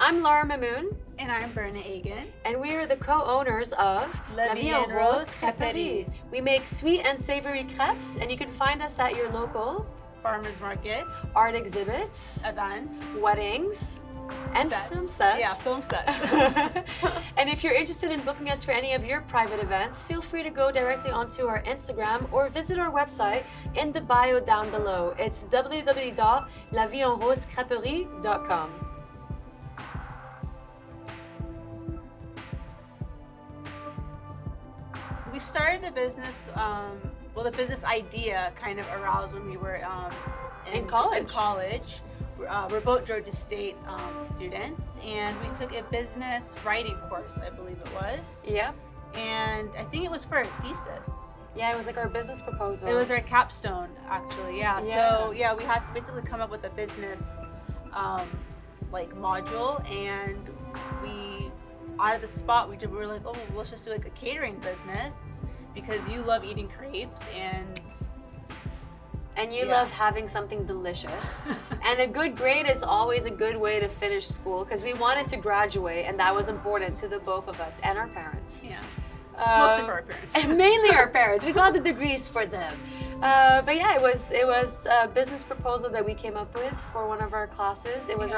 I'm Lara Mamoun. And I'm Berna Agan. And we are the co-owners of Rose Crêperie. We make sweet and savory crêpes, and you can find us at your local farmers markets, art exhibits, events, weddings, and sets. film sets. Yeah, film sets. And if you're interested in booking us for any of your private events, feel free to go directly onto our Instagram or visit our website in the bio down below. It's www.laviesenrosecrêperie.com. We started the business, the business idea kind of aroused when we were in college. We're both Georgia State students, and we took a business writing course, I believe it was. Yeah. And I think it was for a thesis. Yeah, it was like our business proposal. It was our capstone, actually. Yeah. So yeah, we had to basically come up with a business module, and we out of the spot we were like, oh, let's just do like a catering business because you love eating crepes and you love having something delicious. And a good grade is always a good way to finish school because we wanted to graduate, and that was important to the both of us and our parents. Yeah. Mostly for our parents. And mainly our parents. We got the degrees for them. But yeah, it was a business proposal that we came up with for one of our classes. It was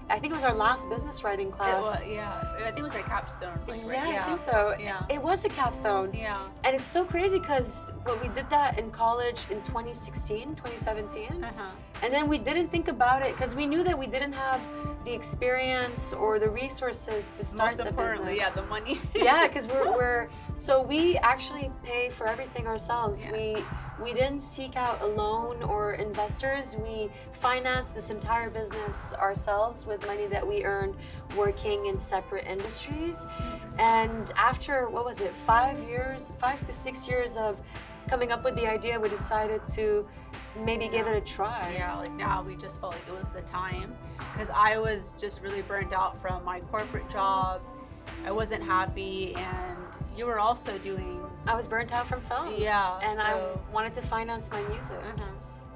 I think it was our last business writing class. It was, yeah. I think it was our capstone. I think so. Yeah. It was a capstone. Yeah. And it's so crazy because we did that in college in 2016, 2017. And then we didn't think about it because we knew that we didn't have the experience or the resources to start the business. Most importantly, yeah, the money. Yeah, because so we actually pay for everything ourselves. Yes. We didn't seek out a loan or investors. We financed this entire business ourselves with money that we earned working in separate industries. And after, 5 to 6 years of coming up with the idea, we decided to maybe give it a try. Yeah, like now we just felt like it was the time because I was just really burnt out from my corporate job. I wasn't happy, and you were also doing... I was burnt out from film. Yeah. And I wanted to finance my music.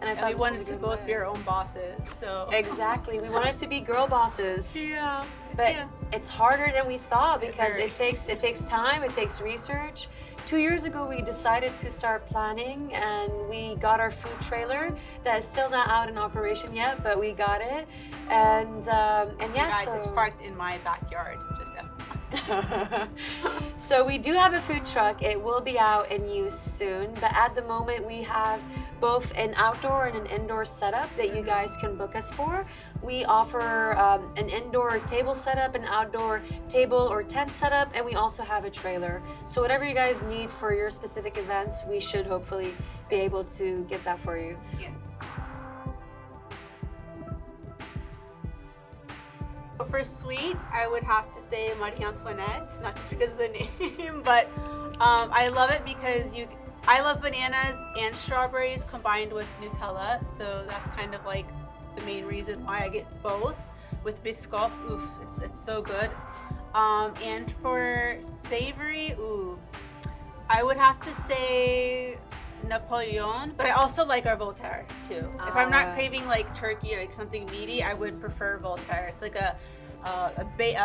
And I thought we wanted to both be our own bosses, so... Exactly. We wanted to be girl bosses. Yeah. But it's harder than we thought because it takes time, it takes research. 2 years ago, we decided to start planning, and we got our food trailer that is still not out in operation yet, but we got it. And yeah, guys, it's parked in my backyard, just FYI. So we do have a food truck. It will be out in use soon, but at the moment we have both an outdoor and an indoor setup that you guys can book us for. We offer an indoor table setup, an outdoor table or tent setup, and we also have a trailer. So whatever you guys need for your specific events, we should hopefully be able to get that for you. Yeah. For sweet, I would have to say Marie Antoinette, not just because of the name, but I love it because I love bananas and strawberries combined with Nutella, so that's kind of like the main reason why I get both. With Biscoff, oof, it's so good. And for savory, I would have to say Napoleon, but I also like our Voltaire too. If I'm not craving like turkey or like something meaty, I would prefer Voltaire. It's like a baked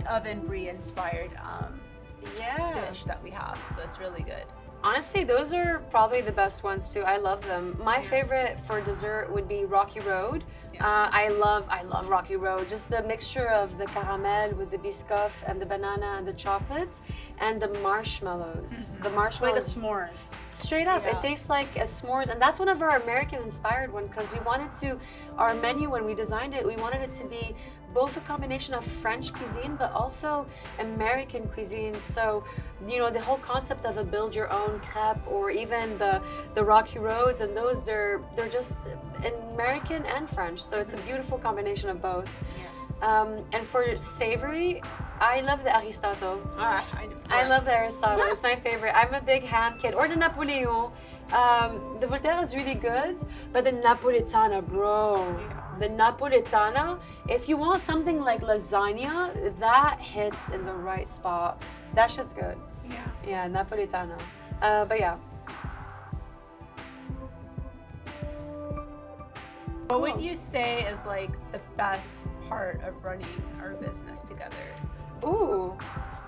oven brie inspired dish that we have, so it's really good. Honestly, those are probably the best ones too. I love them. My favorite for dessert would be Rocky Road. I love Rocky Road. Just the mixture of the caramel with the biscoff and the banana and the chocolate and the marshmallows. The marshmallows. It's like a s'mores. Straight up, it tastes like a s'mores, and that's one of our American-inspired one because we wanted to, our menu when we designed it, we wanted it to be both a combination of French cuisine but also American cuisine. So, the whole concept of a build-your-own crepe or even the Rocky Roads and those, they're just American and French. So it's a beautiful combination of both. Yes. And for savory, I love the Aristotle. I love the Aristotle. It's my favorite. I'm a big ham kid. Or the Napoleon. The Voltaire is really good, but the Napolitana, bro. The Napolitana, if you want something like lasagna, that hits in the right spot. That shit's good. Yeah, Napolitana. But yeah. What would you say is like the best part of running our business together? Ooh,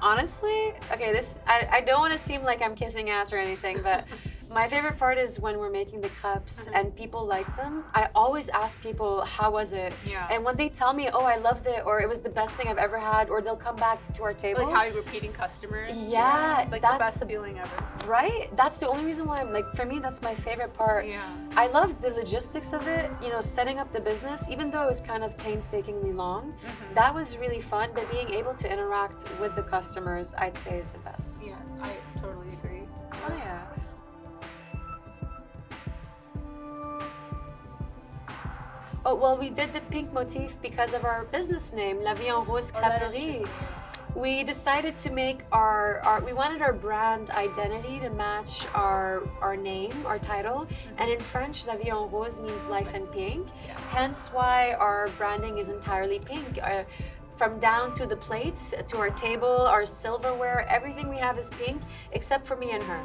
honestly, okay, I don't want to seem like I'm kissing ass or anything, but my favorite part is when we're making the crêpes and people like them. I always ask people, how was it? Yeah. And when they tell me, oh, I loved it, or it was the best thing I've ever had, or they'll come back to our table. Like how you're repeating customers. Yeah, it's like that's the best feeling ever. Right? That's the only reason why I'm like, for me, that's my favorite part. Yeah. I love the logistics of it, you know, setting up the business, even though it was kind of painstakingly long. That was really fun, but being able to interact with the customers, I'd say is the best. Yes, I totally agree. Oh, yeah. Oh, well, we did the pink motif because of our business name, La Vie en Rose Crêperie. We decided to make we wanted our brand identity to match our name, our title. And in French, La Vie en Rose means life in pink. Hence why our branding is entirely pink. From down to the plates, to our table, our silverware, everything we have is pink, except for me and her.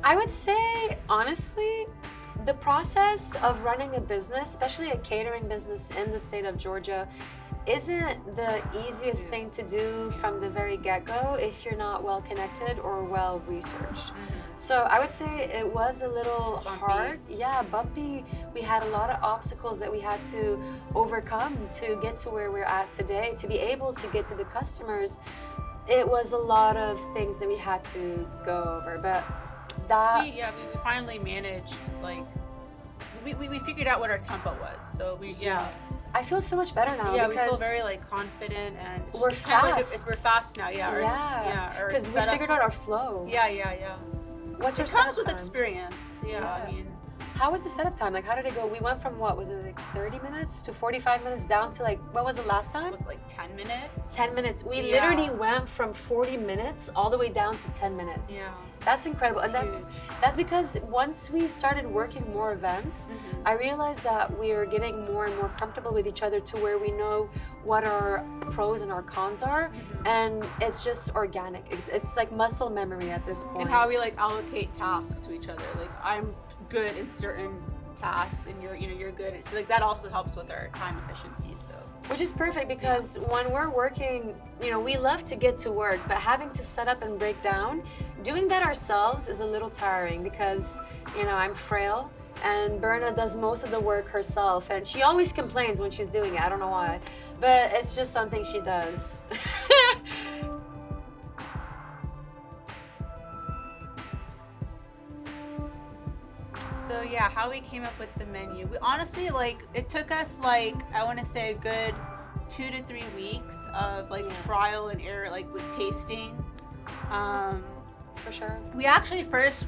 I would say, honestly, the process of running a business, especially a catering business in the state of Georgia, isn't the easiest thing to do from the very get-go if you're not well connected or well researched. So I would say it was a little hard. Yeah, bumpy. We had a lot of obstacles that we had to overcome to get to where we're at today, to be able to get to the customers. It was a lot of things that we had to go over, but we finally managed, like, we figured out what our tempo was, so I feel so much better now because we feel very like confident and we're fast. We're fast now, because we figured out our flow. What's your setup comes with time? experience. I mean, how was the setup time? Like, how did it go? We went from what was it, like 30 minutes to 45 minutes down to like, what was it last time? It was like 10 minutes. 10 minutes. We literally went from 40 minutes all the way down to 10 minutes. That's incredible. And that's because once we started working more events, I realized that we are getting more and more comfortable with each other to where we know what our pros and our cons are, and it's just organic. It's like muscle memory at this point. And how we like allocate tasks to each other. Like, I'm good in certain tasks and you're good at, so like that also helps with our time efficiency. So which is perfect because when we're working, we love to get to work, but having to set up and break down, doing that ourselves is a little tiring because I'm frail and Berna does most of the work herself, and she always complains when she's doing it. I don't know why, but it's just something she does. So yeah, how we came up with the menu. We honestly, like, it took us like, I want to say a good 2 to 3 weeks of like trial and error, like with tasting. For sure. We actually first,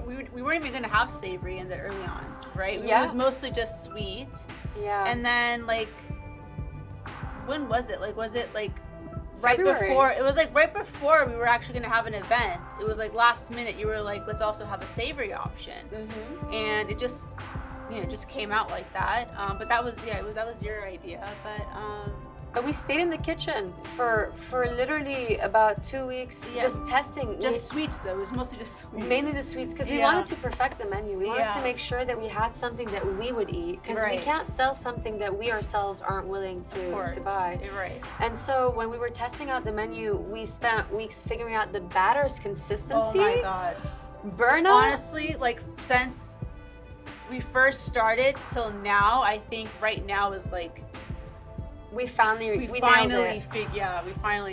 we weren't even going to have savory in the early ons, right? It was mostly just sweet. And then like, when was it? Like, was it like February. Before? It was like right before we were actually going to have an event. It was like last minute. You were like, let's also have a savory option, and it just, just came out like that. But that was that was your idea. But we stayed in the kitchen for literally about 2 weeks, just testing. Just sweets though. It was mostly just sweets. Mainly the sweets, because we wanted to perfect the menu. We wanted to make sure that we had something that we would eat, because we can't sell something that we ourselves aren't willing to buy. Right. And so when we were testing out the menu, we spent weeks figuring out the batter's consistency. Oh my God. Berna. Honestly, like, since we first started till now, I think right now is like, we finally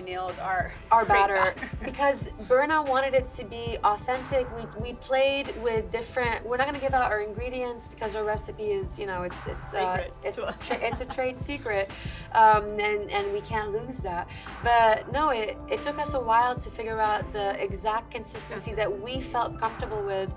nailed our batter because Berna wanted it to be authentic. We played with different. We're not going to give out our ingredients because our recipe is, it's a trade secret, and we can't lose that. But no, it took us a while to figure out the exact consistency that we felt comfortable with.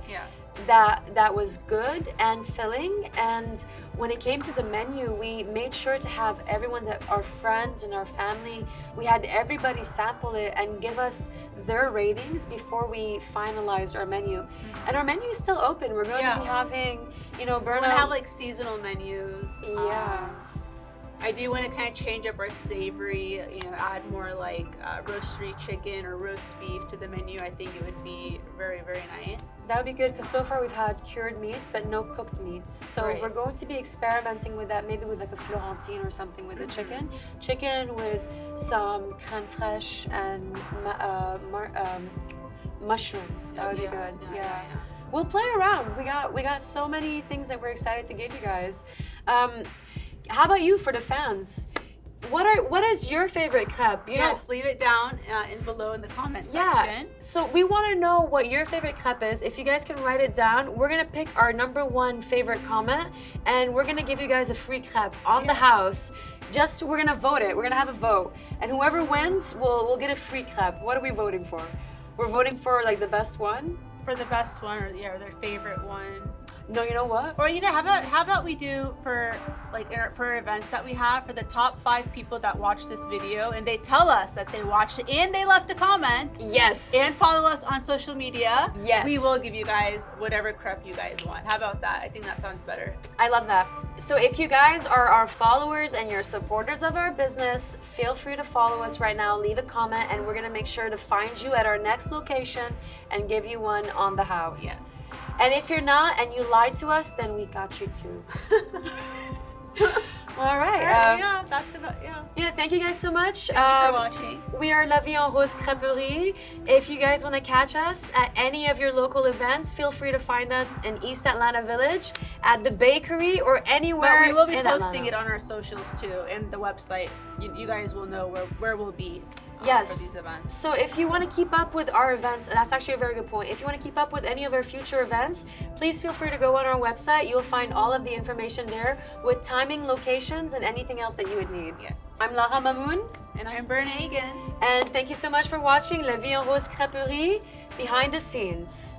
That was good and filling. And when it came to the menu, we made sure to have everyone, that our friends and our family, we had everybody sample it and give us their ratings before we finalized our menu. And our menu is still open. We're going to be having, Berna. We're going to have like seasonal menus. I do want to kind of change up our savory, add more like roastery chicken or roast beef to the menu. I think it would be very, very nice. That would be good because so far we've had cured meats but no cooked meats. So Right. we're going to be experimenting with that, maybe with like a Florentine or something with the chicken. Chicken with some crème fraîche and mushrooms. That would be good. Yeah. We'll play around. We got so many things that we're excited to give you guys. How about you for the fans? What is your favorite crêpe? Yes, leave it down below in the comment section. So we want to know what your favorite crêpe is. If you guys can write it down, we're gonna pick our #1 favorite comment, and we're gonna give you guys a free crêpe on the house. We're gonna vote it. We're gonna have a vote, and whoever wins will get a free crêpe. What are we voting for? We're voting for like the best one. For the best one, or their favorite one. No, you know what? Or how about we do for for events that we have for the top 5 people that watch this video and they tell us that they watched it and they left a comment. Yes. And follow us on social media. Yes. We will give you guys whatever crepe you guys want. How about that? I think that sounds better. I love that. So if you guys are our followers and you're supporters of our business, feel free to follow us right now, leave a comment, and we're gonna make sure to find you at our next location and give you one on the house. Yes. And if you're not and you lied to us, then we got you too. All right. Yeah, that's about, Yeah, thank you guys so much. Thank you for watching. We are La Vie en Rose Crêperie. If you guys want to catch us at any of your local events, feel free to find us in East Atlanta Village, at the bakery, or anywhere. But we will be in posting Atlanta. it on our socials too, and the website. You guys will know where we'll be. For Yes. these events. So if you want to keep up with our events, and that's actually a very good point. If you want to keep up with any of our future events, please feel free to go on our website. You'll find all of the information there with timing, locations, and anything else that you would need. Yes. I'm Lara Mamoun. And I'm Berna Agan. And thank you so much for watching La Vie en Rose Crêperie behind the scenes.